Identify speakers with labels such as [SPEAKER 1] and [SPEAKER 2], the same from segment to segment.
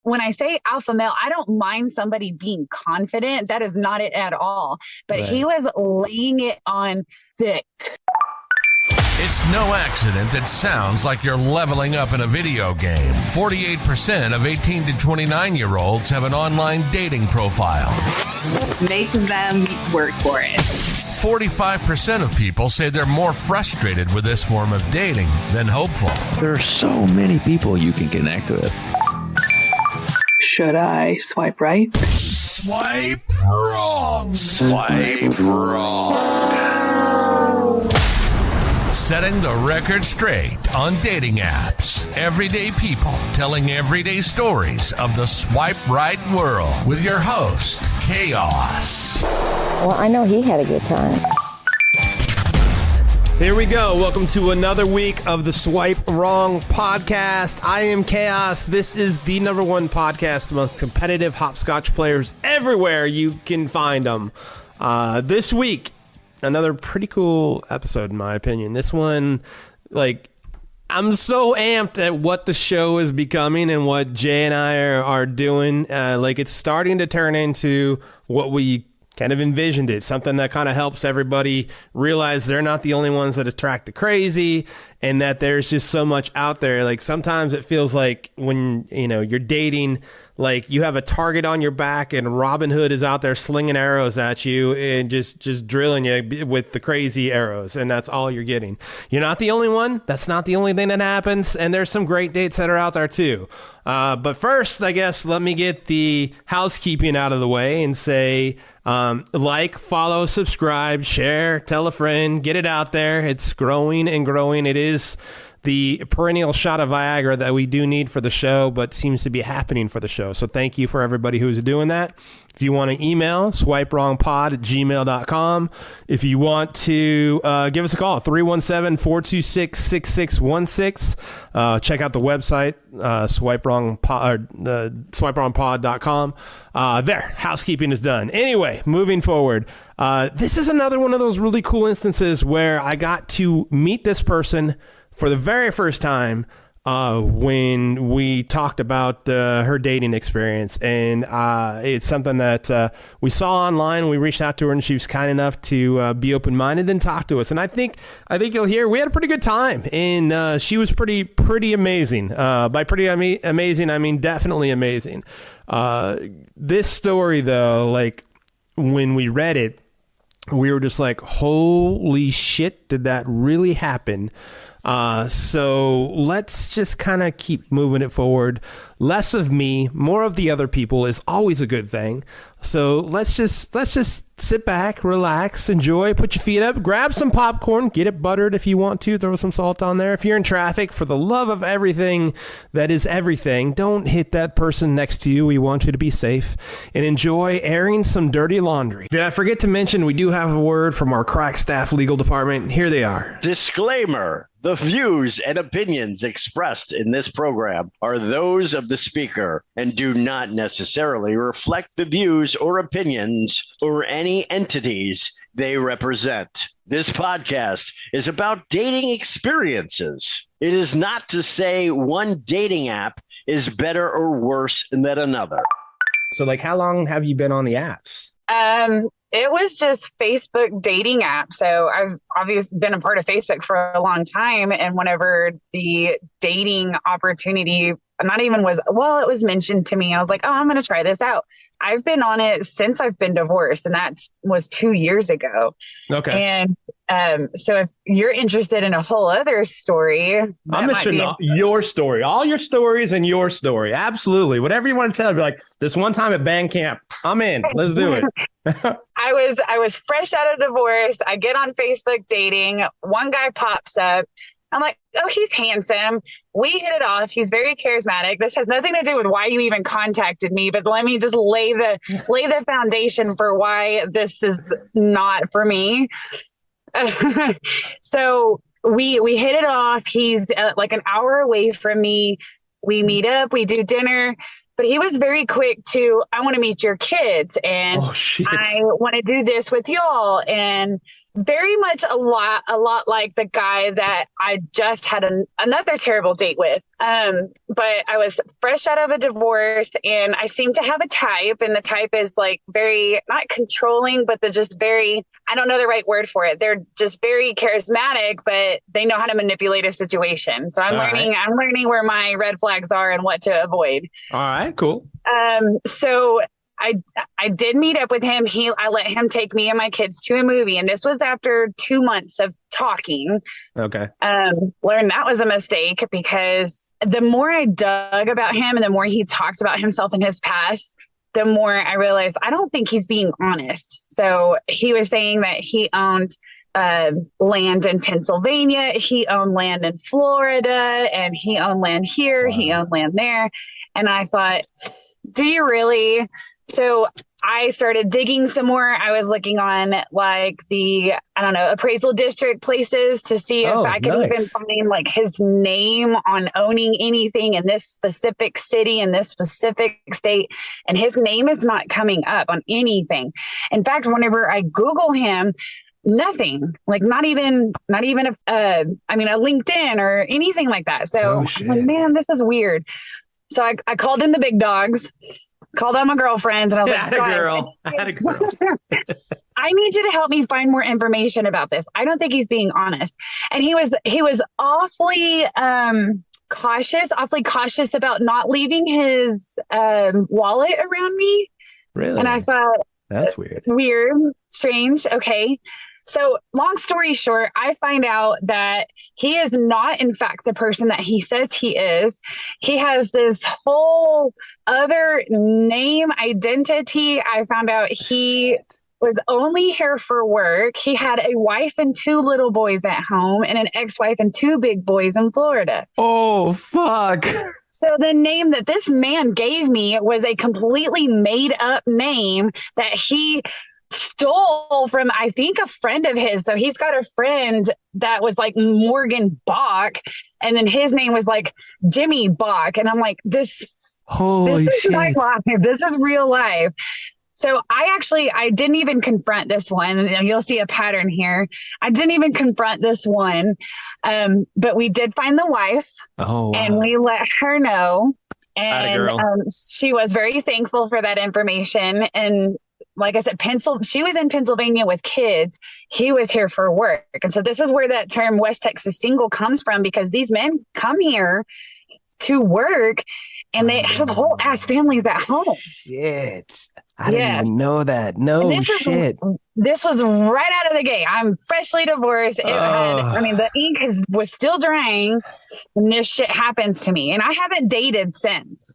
[SPEAKER 1] when I say alpha male, I don't mind somebody being confident. That is not it at all. But he was laying it on thick.
[SPEAKER 2] It's no accident that sounds like you're leveling up in a video game. 48% of 18 to 29-year-olds have an online dating profile.
[SPEAKER 3] Make them work for it.
[SPEAKER 2] 45% of people say they're more frustrated with this form of dating than hopeful.
[SPEAKER 4] There are so many people you can connect with.
[SPEAKER 5] Should I swipe right?
[SPEAKER 2] Swipe wrong. Swipe wrong. Setting the record straight on dating apps. Everyday people telling everyday stories of the swipe right world with your host, Chaos.
[SPEAKER 6] Well, I know he had a good time.
[SPEAKER 7] Here we go. Welcome to another week of the Swipe Wrong podcast. I am Chaos. This is the number one podcast among competitive hopscotch players everywhere you can find them. This week, another pretty cool episode in my opinion. This one, I'm so amped at what the show is becoming and what Jay and I are doing. It's starting to turn into what we kind of envisioned it, something that kind of helps everybody realize they're not the only ones that attract the crazy and that there's just so much out there. Like sometimes it feels like when, you're dating, like you have a target on your back and Robin Hood is out there slinging arrows at you and just drilling you with the crazy arrows. And that's all you're getting. You're not the only one. That's not the only thing that happens. And there's some great dates that are out there too. But first, I guess, let me get the housekeeping out of the way and say, follow, subscribe, share, tell a friend, get it out there. It's growing and growing. It is the perennial shot of Viagra that we do need for the show, but seems to be happening for the show. So thank you for everybody who's doing that. If you want to email, swipewrongpod@gmail.com. If you want to give us a call, 317-426-6616. Check out the website, swipewrongpod.com. There, housekeeping is done. Anyway, moving forward. This is another one of those really cool instances where I got to meet this person for the very first time when we talked about her dating experience. And it's something that we saw online. We reached out to her and she was kind enough to be open-minded and talk to us. And I think you'll hear we had a pretty good time. And she was pretty amazing. By pretty amazing, I mean definitely amazing. This story, though, when we read it, we were just like, holy shit, did that really happen? So let's just kind of keep moving it forward. Less of me, more of the other people is always a good thing. So let's just sit back, relax, enjoy, put your feet up, grab some popcorn, get it buttered if you want to, throw some salt on there. If you're in traffic, for the love of everything that is everything, don't hit that person next to you. We want you to be safe and enjoy airing some dirty laundry. Did I forget to mention we do have a word from our crack staff legal department? Here they are.
[SPEAKER 8] Disclaimer. The views and opinions expressed in this program are those of the speaker and do not necessarily reflect the views or opinions or any entities they represent. This podcast is about dating experiences. It is not to say one dating app is better or worse than another.
[SPEAKER 7] So, how long have you been on the apps?
[SPEAKER 1] It was just Facebook dating app. So I've obviously been a part of Facebook for a long time. And whenever the dating opportunity, it was mentioned to me, I was like, oh, I'm going to try this out. I've been on it since I've been divorced, and that was 2 years ago. Okay. And so if you're interested in a whole other story,
[SPEAKER 7] I'm interested in your story, all your stories and your story. Absolutely. Whatever you want to tell, be like, this one time at band camp, I'm in. Let's do it.
[SPEAKER 1] I was fresh out of divorce. I get on Facebook dating. One guy pops up. I'm like, oh, he's handsome. We hit it off. He's very charismatic. This has nothing to do with why you even contacted me, but let me just lay the foundation for why this is not for me. So we hit it off. He's like an hour away from me. We meet up. We do dinner. But he was very quick to, I want to meet your kids and I want to do this with y'all. And very much a lot like the guy that I just had another terrible date with. But I was fresh out of a divorce, and I seem to have a type, and the type is like very, not controlling, but they're just very, I don't know the right word for it. They're just very charismatic, but they know how to manipulate a situation. So I'm learning where my red flags are and what to avoid.
[SPEAKER 7] All right, cool.
[SPEAKER 1] So I did meet up with him. I let him take me and my kids to a movie, and this was after 2 months of talking.
[SPEAKER 7] Okay.
[SPEAKER 1] Learned that was a mistake, because the more I dug about him and the more he talked about himself in his past, the more I realized I don't think he's being honest. So he was saying that he owned land in Pennsylvania, he owned land in Florida, and he owned land here, he owned land there. And I thought, do you really? So I started digging some more. I was looking on like the, I don't know, appraisal district places to see if I could even find like his name on owning anything in this specific city, in this specific state. And his name is not coming up on anything. In fact, whenever I Google him, nothing, like not even a LinkedIn or anything like that. So I'm like, man, this is weird. So I called in the big dogs, called on my girlfriends, and I was like, I need you to help me find more information about this. I don't think he's being honest. And he was awfully cautious about not leaving his wallet around me.
[SPEAKER 7] Really?
[SPEAKER 1] And I thought,
[SPEAKER 7] that's weird.
[SPEAKER 1] Weird, strange. Okay. So long story short, I find out that he is not, in fact, the person that he says he is. He has this whole other name identity. I found out he was only here for work. He had a wife and 2 little boys at home, and an ex-wife and 2 big boys in Florida.
[SPEAKER 7] Oh, fuck.
[SPEAKER 1] So the name that this man gave me was a completely made up name that he stole from, I think, a friend of his. So he's got a friend that was like Morgan Bach, and then his name was like Jimmy Bach. And I'm like, this is my life. This is real life. So I didn't even confront this one. And you'll see a pattern here. I didn't even confront this one. But we did find the wife. Oh, wow. And we let her know. And she was very thankful for that information. And like I said, she was in Pennsylvania with kids. He was here for work. And so this is where that term West Texas single comes from, because these men come here to work and they have whole ass families at home.
[SPEAKER 7] Shit. I didn't even know that. No shit.
[SPEAKER 1] This was right out of the gate. I'm freshly divorced. The ink was still drying when this shit happens to me. And I haven't dated since.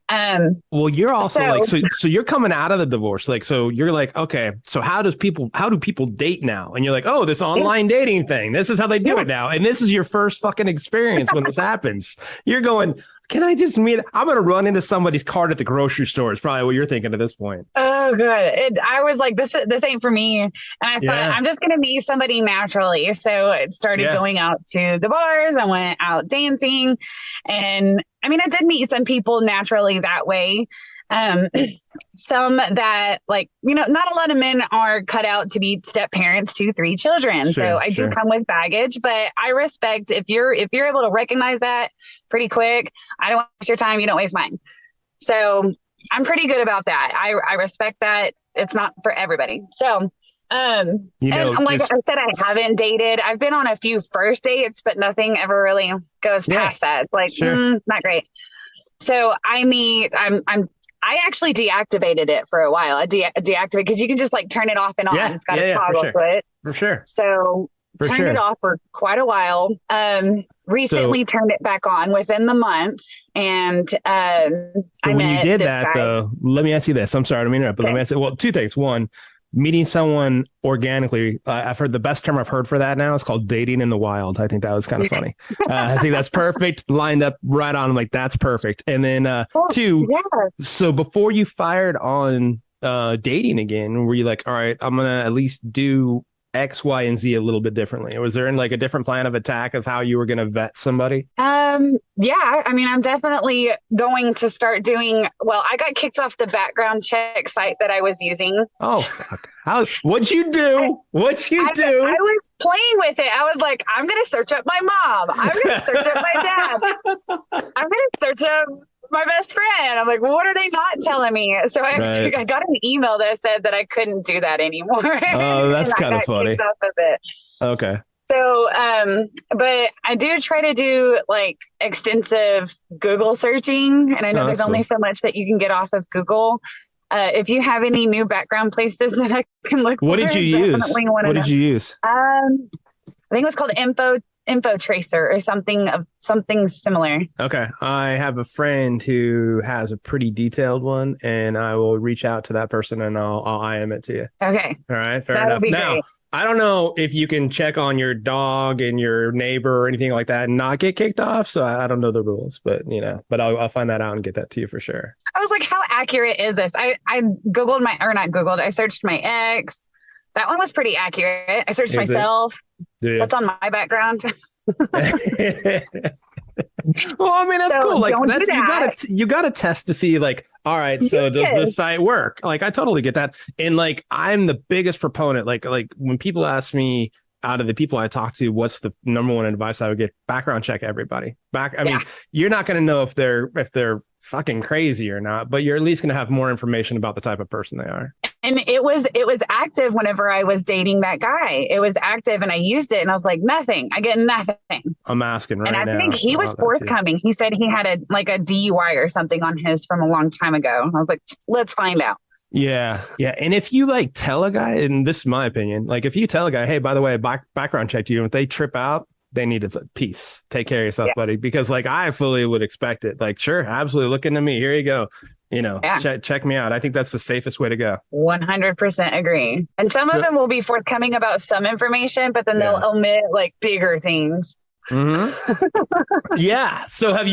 [SPEAKER 7] Well, you're also so you're coming out of the divorce. Like, so you're like, okay, so how do people date now? And you're like, oh, this online dating thing. This is how they do it now. And this is your first fucking experience when this happens. You're going, can I just meet? I'm going to run into somebody's cart at the grocery store. Is probably what you're thinking at this point.
[SPEAKER 1] Oh, good. I was like, this ain't for me. And I thought, I'm just going to meet somebody naturally. So it started going out to the bars. I went out dancing. And I mean, I did meet some people naturally that way. Some that, like, not a lot of men are cut out to be step parents to 3 children. So I do come with baggage, but I respect if you're able to recognize that pretty quick. I don't waste your time. You don't waste mine. So I'm pretty good about that. I respect that. It's not for everybody. So, and like I said, I haven't dated. I've been on a few first dates, but nothing ever really goes past that. It's like, not great. So I actually deactivated it for a while. I deactivated because you can just like turn it off and on. It's got a toggle to it.
[SPEAKER 7] For sure.
[SPEAKER 1] So turned it off for quite a while. Recently turned it back on within the month. And
[SPEAKER 7] when you did that, though, let me ask you this. I'm sorry to interrupt, but let me ask you, 2 things. One, meeting someone organically. I've heard the best term I've heard for that now is called dating in the wild. I think that was kind of funny. I think that's perfect. Lined up right on. I'm like, that's perfect. And then 2, so before you fired on dating again, were you like, all right, I'm going to at least do X, Y, and Z a little bit differently? Was there like a different plan of attack of how you were going to vet somebody?
[SPEAKER 1] Yeah, I mean, I'm definitely going to start doing, well, I got kicked off the background check site that I was using.
[SPEAKER 7] Oh, fuck. What'd you do? What'd you do?
[SPEAKER 1] I was playing with it. I was like, I'm going to search up my mom. I'm going to search up my dad. I'm going to search up my best friend. I'm like, well, what are they not telling me? So I got an email that said that I couldn't do that anymore.
[SPEAKER 7] Oh, that's kind of funny.
[SPEAKER 1] Kicked off of it.
[SPEAKER 7] Okay.
[SPEAKER 1] So, but I do try to do like extensive Google searching, and I know there's only so much that you can get off of Google. If you have any new background places that I can look
[SPEAKER 7] what
[SPEAKER 1] for,
[SPEAKER 7] did you use? What did you use?
[SPEAKER 1] I think it was called Info Tracer or something similar.
[SPEAKER 7] Okay. I have a friend who has a pretty detailed one, and I will reach out to that person and I'll IM it to you.
[SPEAKER 1] Okay.
[SPEAKER 7] All right. Fair enough. Now, great. I don't know if you can check on your dog and your neighbor or anything like that and not get kicked off. So I don't know the rules, but I'll find that out and get that to you for sure.
[SPEAKER 1] I was like, how accurate is this? I Googled I searced my ex. That one was pretty accurate. I searched myself. Yeah. What's on my background?
[SPEAKER 7] Well, I mean, that's cool. Like, you gotta test to see, like, all right, so does this site work? Like, I totally get that. And like, I'm the biggest proponent. Like when people ask me, out of the people I talk to, what's the number one advice I would get? Background check everybody. I mean, you're not going to know if they're fucking crazy or not, but you're at least going to have more information about the type of person they are.
[SPEAKER 1] And it was active whenever I was dating that guy. It was active, and I used it, and I was like, nothing. I get nothing.
[SPEAKER 7] I'm asking right now.
[SPEAKER 1] And I think he was forthcoming. He said he had a DUI or something on his from a long time ago. And I was like, let's find out.
[SPEAKER 7] Yeah. And if you like tell a guy, and this is my opinion, like if you tell a guy, hey, by the way, background checked you, and if they trip out, they need to peace. Take care of yourself, buddy. Because like I fully would expect it. Like, sure, absolutely. Look into me. Here you go. Check me out. I think that's the safest way to go.
[SPEAKER 1] 100% agree. And some of them will be forthcoming about some information, but then they'll omit like bigger things.
[SPEAKER 7] Mm-hmm. Yeah. So what have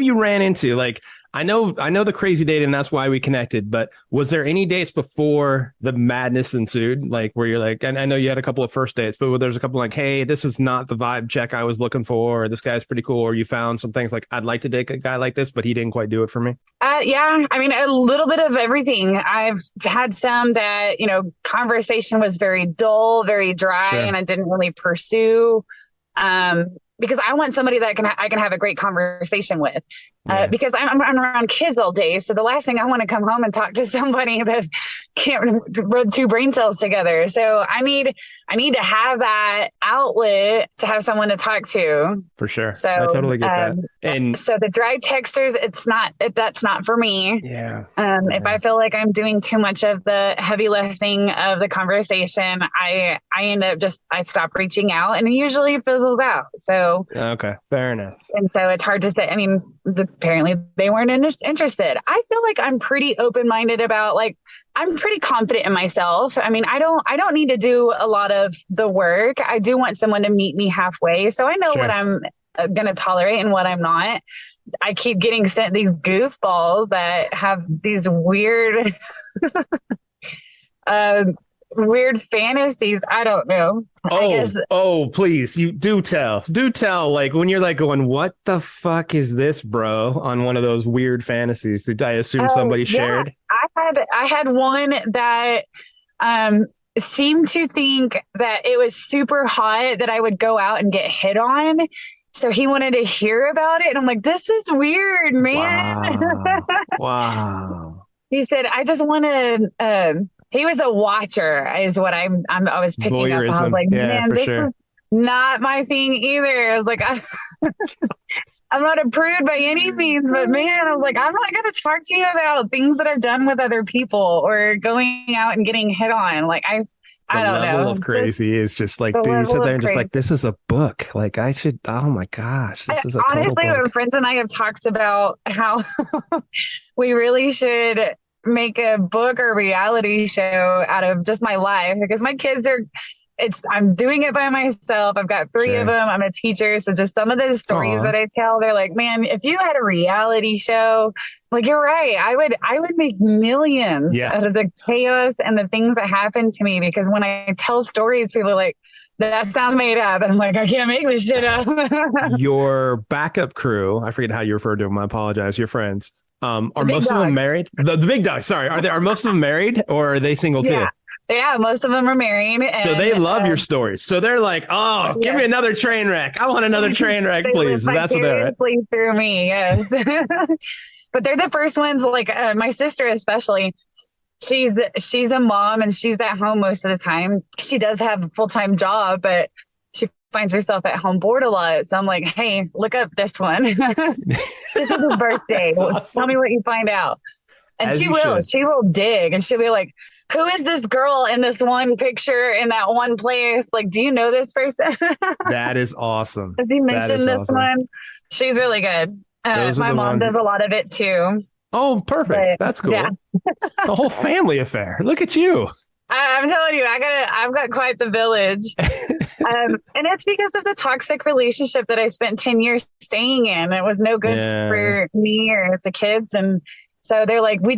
[SPEAKER 7] you ran into? Like, I know the crazy date, and that's why we connected, but was there any dates before the madness ensued? Like where you're like, and I know you had a couple of first dates, but there's a couple like, hey, this is not the vibe check I was looking for, or this guy's pretty cool, or you found some things like, I'd like to date a guy like this, but he didn't quite do it for me.
[SPEAKER 1] Yeah. I mean, a little bit of everything. I've had some that, conversation was very dull, very dry, and I didn't really pursue. Because I want somebody that I can have a great conversation with, because I'm around kids all day. So the last thing I want to come home and talk to somebody that can't rub two brain cells together. So I need to have that outlet to have someone to talk to.
[SPEAKER 7] For sure. So I totally get that. And
[SPEAKER 1] so the dry texters, that's not for me.
[SPEAKER 7] Yeah.
[SPEAKER 1] If I feel like I'm doing too much of the heavy lifting of the conversation, I end up I stop reaching out, and it usually fizzles out. So
[SPEAKER 7] okay, fair enough.
[SPEAKER 1] And so it's hard to say. I mean, apparently they weren't interested. I feel like I'm pretty open-minded about, like, I'm pretty confident in myself. I mean, I don't need to do a lot of the work. I do want someone to meet me halfway. So I know what I'm going to tolerate and what I'm not. I keep getting sent these goofballs that have these weird, weird fantasies. I don't know.
[SPEAKER 7] Please, you do tell. Like when you're like going, what the fuck is this, bro? On one of those weird fantasies, did I assume somebody shared?
[SPEAKER 1] I had one that seemed to think that it was super hot that I would go out and get hit on. So he wanted to hear about it. And I'm like, this is weird, man.
[SPEAKER 7] Wow.
[SPEAKER 1] He said, I just want to, he was a watcher is what I was picking
[SPEAKER 7] voyeurism.
[SPEAKER 1] up. I was like, man, this
[SPEAKER 7] is
[SPEAKER 1] not my thing either. I was like, I'm not a prude by any means, but man, I was like, I'm not going to talk to you about things that I've done with other people or going out and getting hit on. Like, I don't know.
[SPEAKER 7] The level of crazy is just like, dude, you sit there and just like, this is a book. Like oh my gosh, this is a total
[SPEAKER 1] honestly,
[SPEAKER 7] book.
[SPEAKER 1] My friends and I have talked about how we really should make a book or reality show out of just my life, because my kids I'm doing it by myself. I've got three of them. I'm a teacher. So just some of the stories that I tell, they're like, man, if you had a reality show, like, you're right. I would make millions out of the chaos and the things that happen to me, because when I tell stories, people are like, that sounds made up. And I'm like, I can't make this shit up.
[SPEAKER 7] Your backup crew, I forget how you referred to them. I apologize. Your friends, are most of them married? The big dogs. Sorry. Are most of them married, or are they single too?
[SPEAKER 1] Yeah, most of them are married.
[SPEAKER 7] So they love your stories. So they're like, oh, give me another train wreck. I want another train wreck, please. That's what they're
[SPEAKER 1] through me, yes. But they're the first ones, like my sister especially. She's a mom and she's at home most of the time. She does have a full-time job, but she finds herself at home bored a lot. So I'm like, hey, look up this one. This is his birthday. Awesome. Tell me what you find out. And she will dig, and she'll be like, who is this girl in this one picture in that one place? Like, do you know this person?
[SPEAKER 7] That is awesome.
[SPEAKER 1] Did you mention this one? She's really good. My mom does a lot of it too.
[SPEAKER 7] Oh, perfect. That's cool. Yeah. The whole family affair. Look at you.
[SPEAKER 1] I'm telling you, I've got quite the village. And it's because of the toxic relationship that I spent 10 years staying in. It was no good for me or the kids. And so they're like, we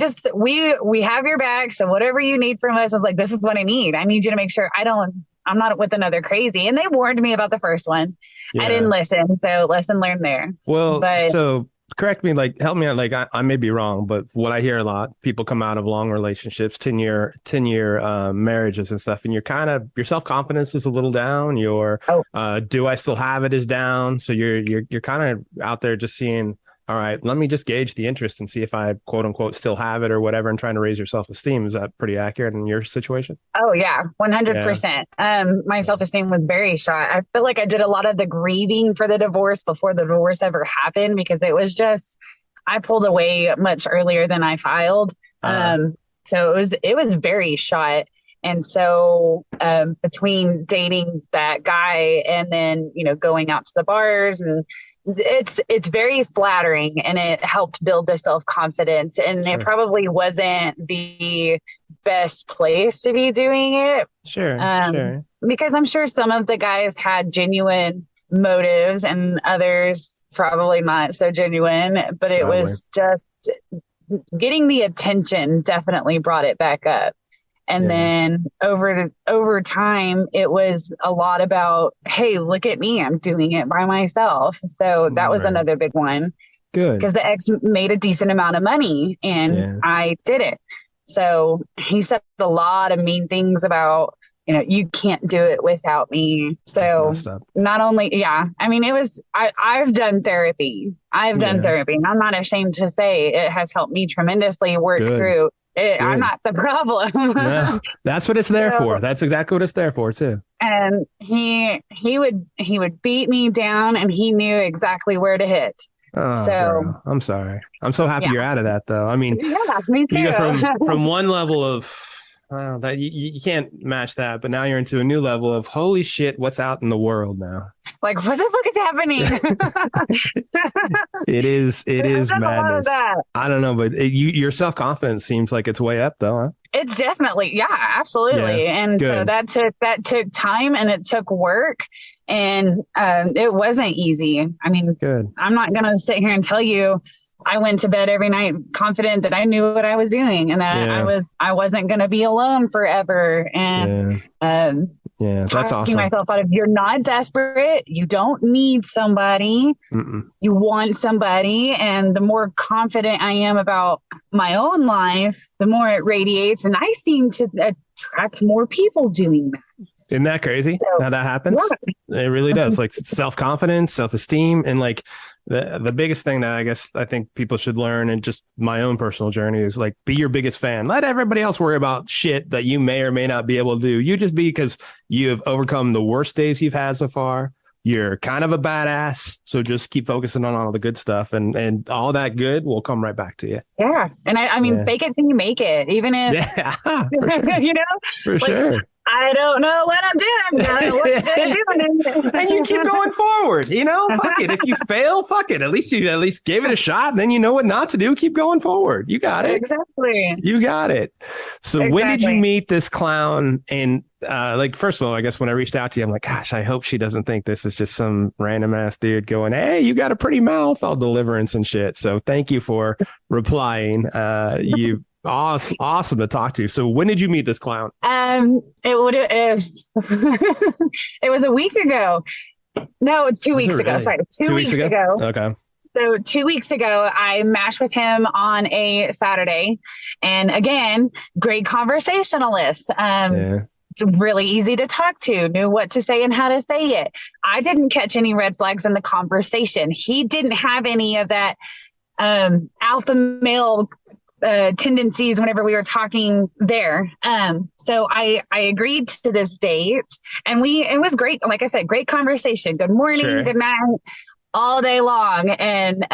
[SPEAKER 1] have your back. So whatever you need from us, I was like, this is what I need. I need you to make sure I'm not with another crazy. And they warned me about the first one. Yeah. I didn't listen. So lesson learned there.
[SPEAKER 7] Well, so correct me, like, help me out. Like, I may be wrong, but what I hear a lot, people come out of long relationships, 10-year marriages and stuff. And your self-confidence is a little down. Do I still have it is down. So you're kind of out there just seeing, all right, let me just gauge the interest and see if I, quote unquote, still have it or whatever, and trying to raise your self-esteem. Is that pretty accurate in your situation?
[SPEAKER 1] Oh, yeah, 100%. My self-esteem was very shot. I feel like I did a lot of the grieving for the divorce before the divorce ever happened, because it was just, I pulled away much earlier than I filed. So it was very shot. And so between dating that guy and then, going out to the bars, and it's very flattering, and it helped build the self-confidence, and It probably wasn't the best place to be doing it.
[SPEAKER 7] Sure.
[SPEAKER 1] Because I'm sure some of the guys had genuine motives and others probably not so genuine, but it was just getting the attention definitely brought it back up. And then over time, it was a lot about, hey, look at me, I'm doing it by myself. So that was another big one.
[SPEAKER 7] Good.
[SPEAKER 1] Because the ex made a decent amount of money and I didn't. So he said a lot of mean things about, you can't do it without me. So not only, I mean, I've done therapy. I've done therapy, and I'm not ashamed to say it has helped me tremendously work through. I'm not the problem.
[SPEAKER 7] No, that's what it's there for. That's exactly what it's there for too.
[SPEAKER 1] And he would beat me down, and he knew exactly where to hit.
[SPEAKER 7] Oh, girl. I'm sorry. I'm so happy you're out of that, though. I mean,
[SPEAKER 1] me too.
[SPEAKER 7] You go from one level of that you can't match that, but now you're into a new level of holy shit, what's out in the world now? Like, what the fuck is happening? It is madness. I don't know, but your self-confidence seems like it's way up, though, huh?
[SPEAKER 1] It's definitely, absolutely. Yeah, and so that took time, and it took work, and it wasn't easy. I mean, I'm not gonna sit here and tell you I went to bed every night confident that I knew what I was doing, and that I wasn't going to be alone forever. And
[SPEAKER 7] that's awesome.
[SPEAKER 1] Myself out of, you're not desperate. You don't need somebody. You want somebody. And the more confident I am about my own life, the more it radiates. And I seem to attract more people doing that.
[SPEAKER 7] Isn't that crazy how that happens? Yeah. It really does. Like self-confidence, self-esteem, and like the biggest thing that I think people should learn, and just my own personal journey, is like, be your biggest fan. Let everybody else worry about shit that you may or may not be able to do. You just be, because you have overcome the worst days you've had so far. You're kind of a badass. So just keep focusing on all the good stuff, and all that good will come right back to you.
[SPEAKER 1] Yeah. And I mean, fake it till you make it, even if,
[SPEAKER 7] for sure.
[SPEAKER 1] For sure. I don't know what I'm doing. I don't know what I'm doing.
[SPEAKER 7] And you keep going forward, fuck it. If you fail, fuck it. At least you gave it a shot. And then you know what not to do. Keep going forward. You got it.
[SPEAKER 1] Exactly.
[SPEAKER 7] You got it. So when did you
[SPEAKER 1] Exactly.
[SPEAKER 7] meet this clown? And first of all, I guess when I reached out to you, I'm like, gosh, I hope she doesn't think this is just some random ass dude going, hey, you got a pretty mouth. I'll deliverance and shit. So thank you for replying. You awesome to talk to. So when did you meet this clown?
[SPEAKER 1] It was a week ago. No, 2 weeks ago.
[SPEAKER 7] Really?
[SPEAKER 1] Sorry, 2 weeks ago.
[SPEAKER 7] Okay.
[SPEAKER 1] So 2 weeks ago, I matched with him on a Saturday, and again, great conversationalist. Really easy to talk to, knew what to say and how to say it. I didn't catch any red flags in the conversation. He didn't have any of that alpha male tendencies whenever we were talking there. So I agreed to this date, and it was great. Like I said, great conversation. Good morning,
[SPEAKER 7] Sure.
[SPEAKER 1] Good night, all day long. And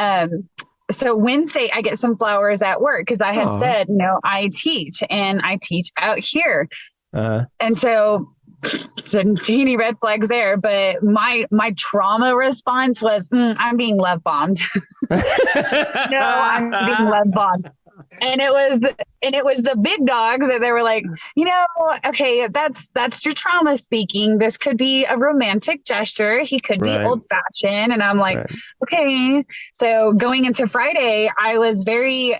[SPEAKER 1] so Wednesday I get some flowers at work because I had said, I teach out here. And so didn't see any red flags there, but my trauma response was, I'm being love bombed. No, I'm being love bombed. And it was the big dogs that they were like, okay, that's your trauma speaking. This could be a romantic gesture. He could be old fashioned. And I'm like, okay. So going into Friday, I was very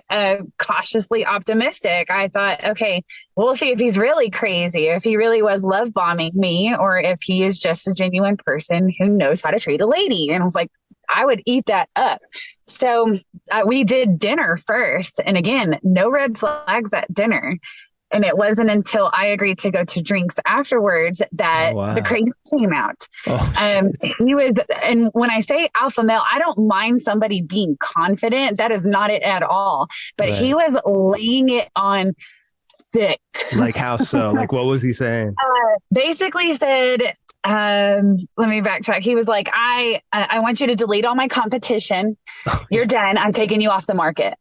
[SPEAKER 1] cautiously optimistic. I thought, okay, we'll see if he's really crazy, if he really was love bombing me, or if he is just a genuine person who knows how to treat a lady. And I was like, I would eat that up. So we did dinner first. And again, no red flags at dinner. And it wasn't until I agreed to go to drinks afterwards that the crazy came out. He was, and when I say alpha male, I don't mind somebody being confident. That is not it at all. But he was laying it on thick.
[SPEAKER 7] Like how so? Like what was he saying?
[SPEAKER 1] Basically said, let me backtrack. He was like, I want you to delete all my competition. You're done. I'm taking you off the market.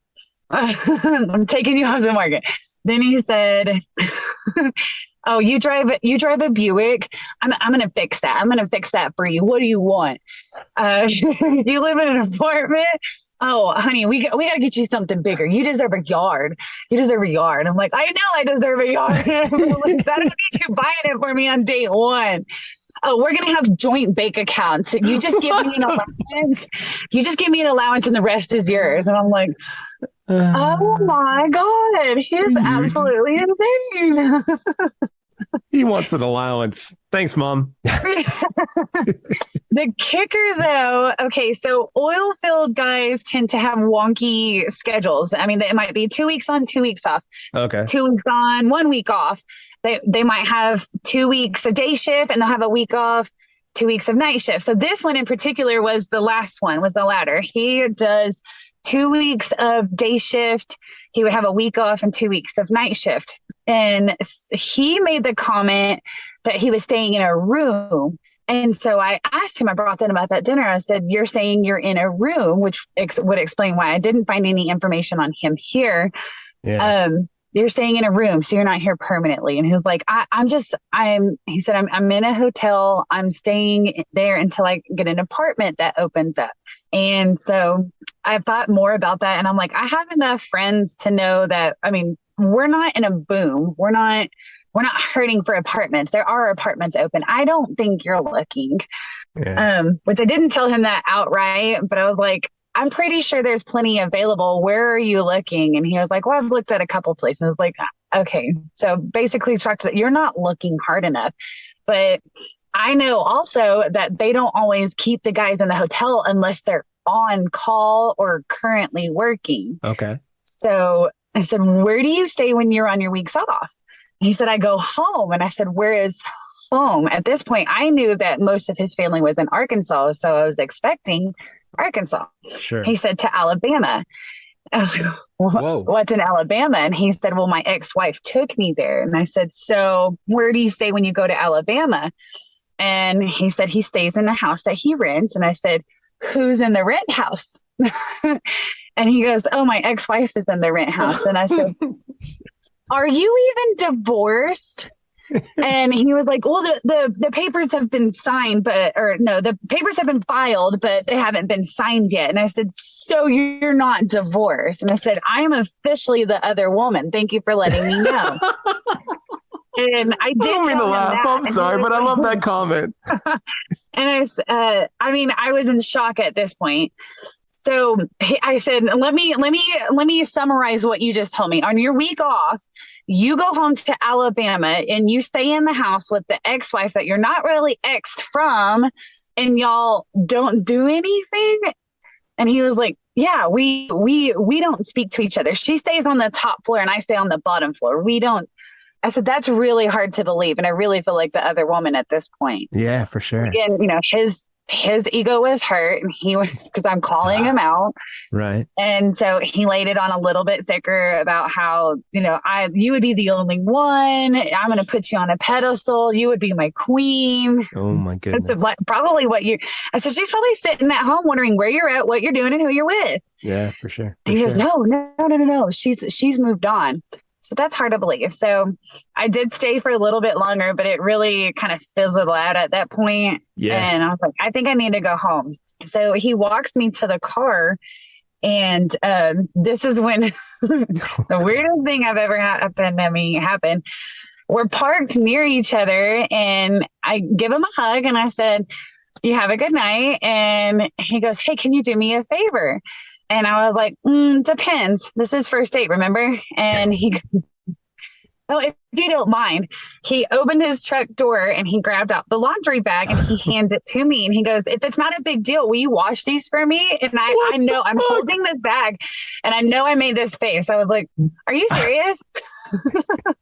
[SPEAKER 1] I'm taking you off the market. Then he said, oh, you drive a Buick. I'm going to fix that. I'm going to fix that for you. What do you want? You live in an apartment. Oh, honey, we got to get you something bigger. You deserve a yard. You deserve a yard. I'm like, I know I deserve a yard. Like, that don't need you buying it for me on date one. Oh, we're going to have joint bank accounts. You just give me an allowance. You just give me an allowance and the rest is yours. And I'm like, oh my God, he's absolutely insane.
[SPEAKER 7] He wants an allowance. Thanks, Mom.
[SPEAKER 1] The kicker, though, okay, so oil field guys tend to have wonky schedules. I mean, it might be 2 weeks on, 2 weeks off.
[SPEAKER 7] Okay. 2
[SPEAKER 1] weeks on, 1 week off. They might have 2 weeks of day shift and they'll have a week off, 2 weeks of night shift. So this one in particular was the last one, was the latter. He does 2 weeks of day shift. He would have a week off and 2 weeks of night shift. And he made the comment that he was staying in a room. And so I asked him, I brought that about that dinner. I said, you're saying you're in a room, which would explain why I didn't find any information on him here.
[SPEAKER 7] Yeah.
[SPEAKER 1] You're staying in a room, so you're not here permanently. And he was like, he said, I'm in a hotel. I'm staying there until I get an apartment that opens up. And so I thought more about that. And I'm like, I have enough friends to know that, I mean, we're not in a boom. We're not hurting for apartments. There are apartments open. I don't think you're looking, which I didn't tell him that outright, but I was like, I'm pretty sure there's plenty available. Where are you looking? And he was like, well, I've looked at a couple places. I was like, okay. So basically you're not looking hard enough. But I know also that they don't always keep the guys in the hotel unless they're on call or currently working.
[SPEAKER 7] Okay.
[SPEAKER 1] So I said, where do you stay when you're on your weeks off? He said, I go home. And I said, where is home? At this point, I knew that most of his family was in Arkansas. So I was expecting Arkansas.
[SPEAKER 7] Sure.
[SPEAKER 1] He said, to Alabama. I was like, what's in Alabama? And he said, well, my ex-wife took me there. And I said, so where do you stay when you go to Alabama? And he said, he stays in the house that he rents. And I said, who's in the rent house? And he goes, oh, my ex-wife is in the rent house. And I said, are you even divorced? And he was like, well, the papers have been signed, the papers have been filed, but they haven't been signed yet. And I said, so you're not divorced? And I said, I am officially the other woman. Thank you for letting me know. And I did
[SPEAKER 7] don't mean to laugh. I'm sorry, but I love that comment.
[SPEAKER 1] And I was in shock at this point. So I said, let me summarize what you just told me. On your week off, you go home to Alabama and you stay in the house with the ex-wife that you're not really exed from, and y'all don't do anything. And he was like, yeah, we don't speak to each other. She stays on the top floor and I stay on the bottom floor. We don't. I said, that's really hard to believe. And I really feel like the other woman at this point.
[SPEAKER 7] Yeah, for sure.
[SPEAKER 1] Again, his ego was hurt, and he was, because I'm calling him out.
[SPEAKER 7] Right.
[SPEAKER 1] And so he laid it on a little bit thicker about how, you would be the only one. I'm going to put you on a pedestal. You would be my queen.
[SPEAKER 7] Oh my goodness.
[SPEAKER 1] That's probably I said, she's probably sitting at home wondering where you're at, what you're doing, and who you're with.
[SPEAKER 7] Yeah, for sure.
[SPEAKER 1] And he goes, no. She's moved on. So that's hard to believe. So I did stay for a little bit longer, but it really kind of fizzled out at that point.
[SPEAKER 7] Yeah.
[SPEAKER 1] And I was like, I think I need to go home. So he walks me to the car. And this is when the weirdest thing I've ever happened. We're parked near each other, and I give him a hug and I said, you have a good night. And he goes, hey, can you do me a favor? And I was like, depends. This is first date, remember? And he goes, oh, if you don't mind. He opened his truck door and he grabbed out the laundry bag and he hands it to me. And he goes, if it's not a big deal, will you wash these for me? And I know I'm holding this bag and I know I made this face. I was like, are you serious?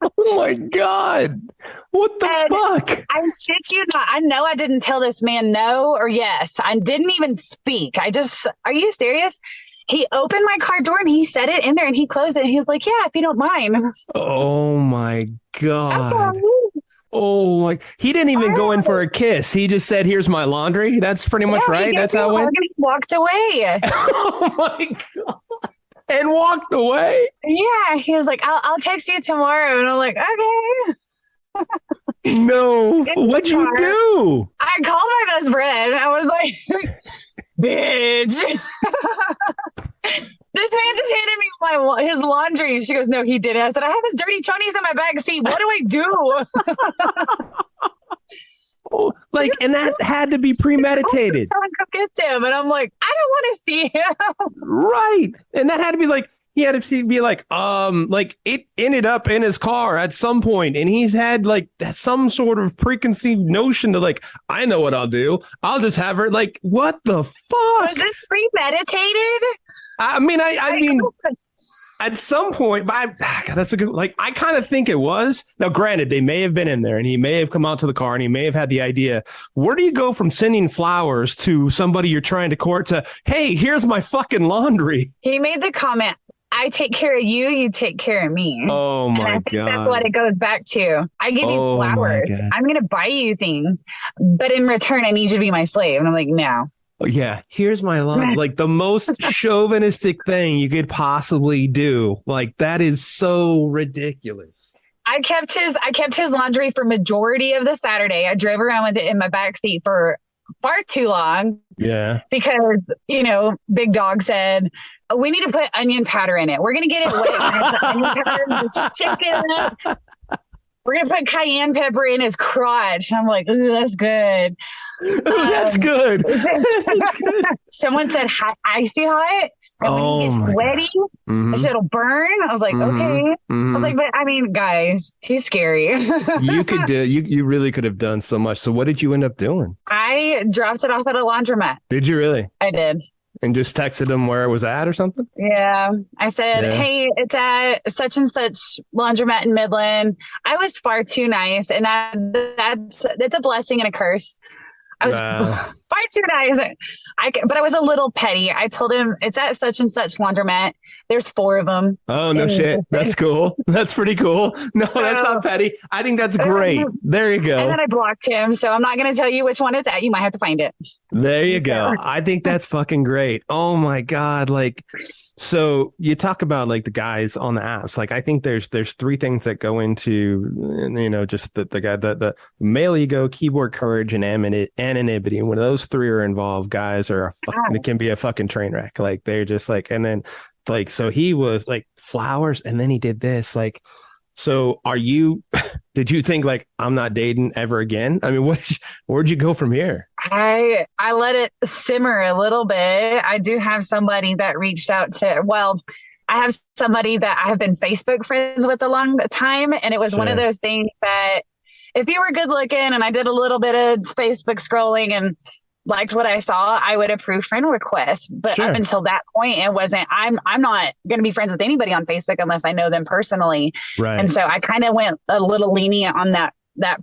[SPEAKER 7] Oh my God. What the fuck?
[SPEAKER 1] I shit you not. I know I didn't tell this man no or yes. I didn't even speak. Are you serious? He opened my car door and he set it in there and he closed it. He was like, yeah, if you don't mind.
[SPEAKER 7] Oh my God. Oh my, he didn't even go in for a kiss. He just said, here's my laundry. That's pretty much right. That's how it went.
[SPEAKER 1] He walked away.
[SPEAKER 7] Oh my God. And walked away.
[SPEAKER 1] Yeah. He was like, I'll text you tomorrow. And I'm like, okay.
[SPEAKER 7] No. What'd you do?
[SPEAKER 1] I called my best friend. I was like, bitch. This man just handed me his laundry. She goes, no, he didn't. I said, I have his dirty chonies in my back seat. What do I do?
[SPEAKER 7] And that had to be premeditated.
[SPEAKER 1] Someone go get them. And I'm like, I don't want to see him.
[SPEAKER 7] Right. And that had to be like, he had to be like it ended up in his car at some point, and he's had like some sort of preconceived notion to like, I know what I'll do. I'll just have her like, what the fuck?
[SPEAKER 1] Was this premeditated?
[SPEAKER 7] I mean, at some point, but God, that's a good, I kind of think it was. Now, granted, they may have been in there and he may have come out to the car and he may have had the idea. Where do you go from sending flowers to somebody you're trying to court to, hey, here's my fucking laundry?
[SPEAKER 1] He made the comment, I take care of you, you take care of me.
[SPEAKER 7] Oh my God.
[SPEAKER 1] That's what it goes back to. I give you flowers. I'm going to buy you things, but in return, I need you to be my slave. And I'm like, no.
[SPEAKER 7] Oh, yeah. Here's my line. Like the most chauvinistic thing you could possibly do. Like that is so ridiculous.
[SPEAKER 1] I kept his laundry for majority of the Saturday. I drove around with it in my backseat for far too long.
[SPEAKER 7] Yeah.
[SPEAKER 1] Because, Big Dog said, we need to put onion powder in it. We're going to get it wet. We're going to put onion powder in this chicken. We're going to put cayenne pepper in his crotch. And I'm like, ooh, that's good.
[SPEAKER 7] That's good. That's good.
[SPEAKER 1] Someone said icy hot. And when he gets sweaty, I said it'll burn. I was like, okay. I was like, but I mean, guys, he's scary.
[SPEAKER 7] You really could have done so much. So what did you end up doing?
[SPEAKER 1] I dropped it off at a laundromat.
[SPEAKER 7] Did you really?
[SPEAKER 1] I did.
[SPEAKER 7] And just texted him where it was at or something?
[SPEAKER 1] Yeah. I said, hey, it's at such and such laundromat in Midland. I was far too nice. And that's a blessing and a curse. I was far too nice. But I was a little petty. I told him it's at such and such laundromat. There's 4 of them.
[SPEAKER 7] Oh, no shit. That's cool. That's pretty cool. No, that's not petty. I think that's great. There you go.
[SPEAKER 1] And then I blocked him. So I'm not going to tell you which one it's at. You might have to find it.
[SPEAKER 7] There you go. I think that's fucking great. Oh my God. So you talk about like the guys on the apps. Like I think there's three things that go into, you know, just the male ego, keyboard courage, and anonymity. And when those three are involved, guys are it can be a fucking train wreck. Like they're just like, and then like, so he was like flowers, and then he did this. Like, so did you think like I'm not dating ever again? I mean, where'd you go from here?
[SPEAKER 1] I let it simmer a little bit. I do have somebody that reached out I have somebody that I have been Facebook friends with a long time. And it was one of those things that if you were good looking and I did a little bit of Facebook scrolling and liked what I saw, I would approve friend requests. But up until that point, it wasn't, I'm not going to be friends with anybody on Facebook unless I know them personally.
[SPEAKER 7] Right.
[SPEAKER 1] And so I kind of went a little lenient on that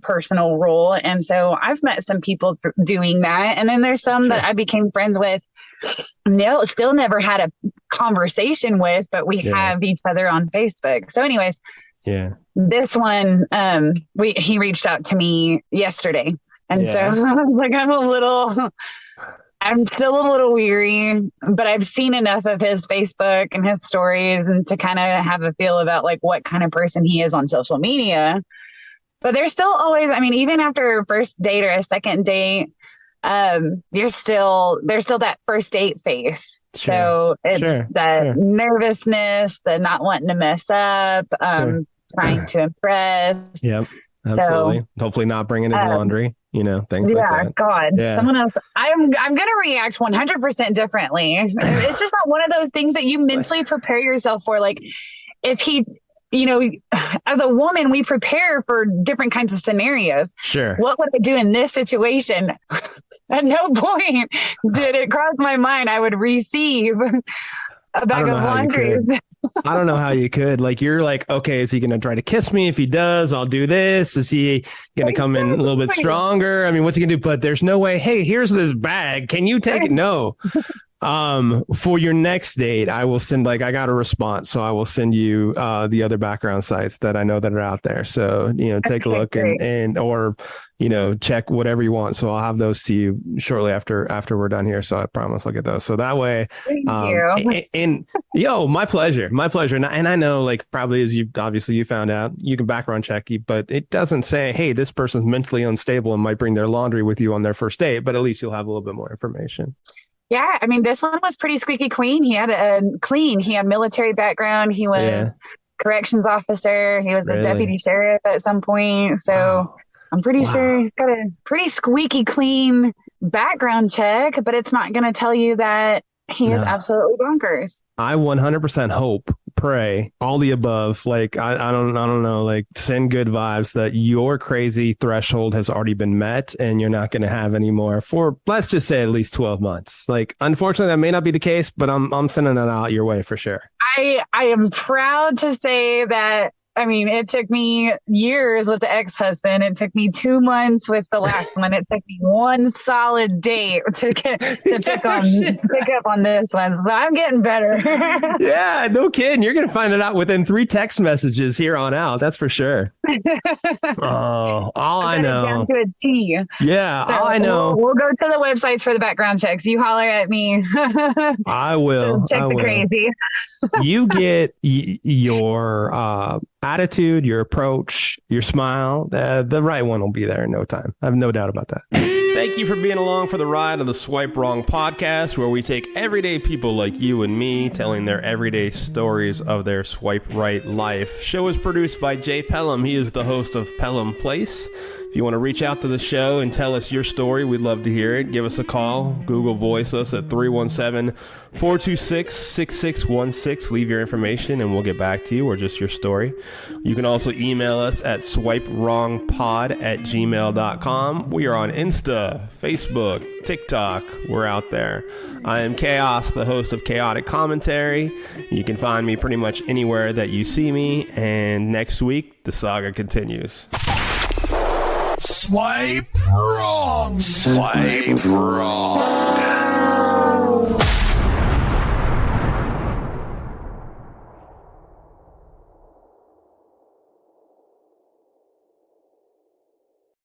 [SPEAKER 1] personal role. And so I've met some people doing that. And then there's some that I became friends with. No, still never had a conversation with, but we have each other on Facebook. So anyways, this one, he reached out to me yesterday. And so I was like, I'm still a little weary, but I've seen enough of his Facebook and his stories and to kind of have a feel about like what kind of person he is on social media. But there's still always, I mean, even after a first date or a second date, there's still that first date phase. So it's nervousness, the not wanting to mess up, trying to impress.
[SPEAKER 7] Yep. Absolutely. So, hopefully not bringing his laundry, you know, things like that.
[SPEAKER 1] God, someone else. I'm going to react 100% differently. It's just not one of those things that you mentally prepare yourself for. Like if he, you know, as a woman, we prepare for different kinds of scenarios.
[SPEAKER 7] Sure.
[SPEAKER 1] What would I do in this situation? At no point did it cross my mind I would receive a bag of laundry.
[SPEAKER 7] I don't know how you could. Like, you're like, okay, is he going to try to kiss me? If he does, I'll do this. Is he going to come in a little bit stronger? I mean, what's he going to do? But there's no way, hey, here's this bag. Can you take it? No. For your next date, I will send, like, I got a response. So I will send you the other background sites that I know that are out there. So, you know, take a look and or, you know, check whatever you want. So I'll have those to you shortly after we're done here. So I promise I'll get those. So that way, and my pleasure. And I know, like, probably as you found out, you can background check you, but it doesn't say, hey, this person's mentally unstable and might bring their laundry with you on their first date, but at least you'll have a little bit more information.
[SPEAKER 1] Yeah, I mean, this one was pretty squeaky clean. He had he had military background. He was corrections officer. He was a deputy sheriff at some point. So I'm pretty sure he's got a pretty squeaky clean background check, but it's not going to tell you that he is absolutely bonkers.
[SPEAKER 7] I 100% hope, pray, all the above. Like, I don't know, like, send good vibes that your crazy threshold has already been met and you're not going to have any more for, let's just say, at least 12 months. Like, unfortunately, that may not be the case, but I'm sending it out your way for sure.
[SPEAKER 1] I am proud to say that. I mean, it took me years with the ex-husband. It took me 2 months with the last one. It took me one solid date to pick up on this one. But I'm getting better.
[SPEAKER 7] Yeah, no kidding. You're going to find it out within 3 text messages here on out. That's for sure. All I know.
[SPEAKER 1] Down to a T.
[SPEAKER 7] Yeah, so all I know.
[SPEAKER 1] We'll go to the websites for the background checks. You holler at me.
[SPEAKER 7] I will.
[SPEAKER 1] So check the crazy.
[SPEAKER 7] You get your attitude, your approach, your smile. The right one will be there in no time. I have no doubt about that. Thank you for being along for the ride of the Swipe Wrong podcast, where we take everyday people like you and me telling their everyday stories of their swipe right life. Show is produced by Jay Pelham. He is the host of Pelham Place. If you want to reach out to the show and tell us your story, we'd love to hear it. Give us a call. Google Voice us at 317-426-6616. Leave your information and we'll get back to you, or just your story. You can also email us at swipewrongpod@gmail.com. We are on Insta, Facebook, TikTok. We're out there. I am Chaos, the host of Chaotic Commentary. You can find me pretty much anywhere that you see me. And next week, the saga continues.
[SPEAKER 2] Swipe wrong. Swipe wrong.